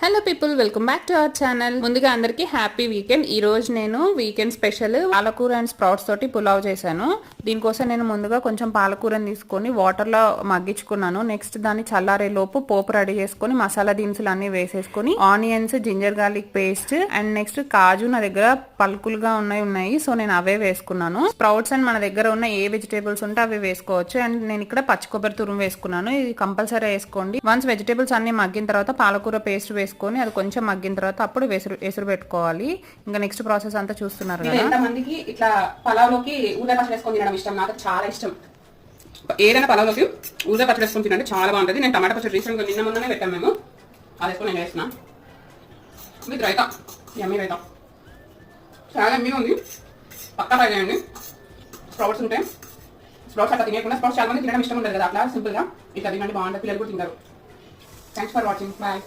Hello people, welcome back to our channel. ముందుగా అందరికి happy weekend. ఈ రోజు నేను వీకెండ్ స్పెషల్ పాలకూర అండ్ స్ప్రౌట్స్ తోటి పులావ్ చేశాను. దీనికోసం నేను ముందుగా కొంచెం పాలకూరని తీసుకొని వాటర్ లో మగ్గించుకున్నాను. నెక్స్ట్ దాన్ని చల్లారే లోపు పోపు రెడీ చేసుకుని మసాలా దినుసులు అన్ని వేసేసుకుని onions, ginger garlic paste and next కాజు నా దగ్గర పలుకులుగా ఉన్నాయి. సో నేను అవే వేసుకున్నాను. స్ప్రౌట్స్ అండ్ మన దగ్గర ఉన్న ఏ వెజిటేబుల్స్ ఉంటే అవి వేసుకోవచ్చు. అండ్ నేను ఇక్కడ పచ్చి కొబ్బరి తురుము వేసుకున్నాను. ఇది కంపల్సరీ వేసుకోండి. వన్స్ వెజిటేబుల్స్ అన్ని మగ్గిన తర్వాత పాలకూర పేస్ట్ వేసుకొని అది కొంచెం మగ్గిన తర్వాత అప్పుడు ఎసురు పెట్టుకోవాలి. ఇంకా నెక్స్ట్ ప్రాసెస్ అంతా చూస్తున్నారు కదా. ఎంతమందికి ఇట్లా పలావ్లోకి ఊరగాయ పచ్చడి వేసుకొని తినడం ఇష్టం? నాకు చాలా ఇష్టం. ఏదైనా పలావ్లోకి ఊరగాయ పచ్చడి వేసుకొని తినండి, చాలా బాగుంటుంది. నేను టమాటా పచ్చడి రీసెంట్గా నిన్న మొన్ననే పెట్టాను మేము. అది వేసుకొని నేను వేసిన విత్ రైతా, యమ్మీ రైతా, చాలా యమ్మీగా ఉంది. పక్కా ట్రై చేయండి. స్ప్రౌట్స్ ఉంటాయి, స్ప్రౌట్స్ అట్లా తినేయకుండా, స్ప్రౌట్స్ చాలా మంది తినడం ఇష్టం ఉండదు కదా, అట్లా సింపుల్గా ఇట్లా తినండి, బాగుంటుంది. పిల్లలు కూడా తింటారు. Thanks for watching. బాయ్.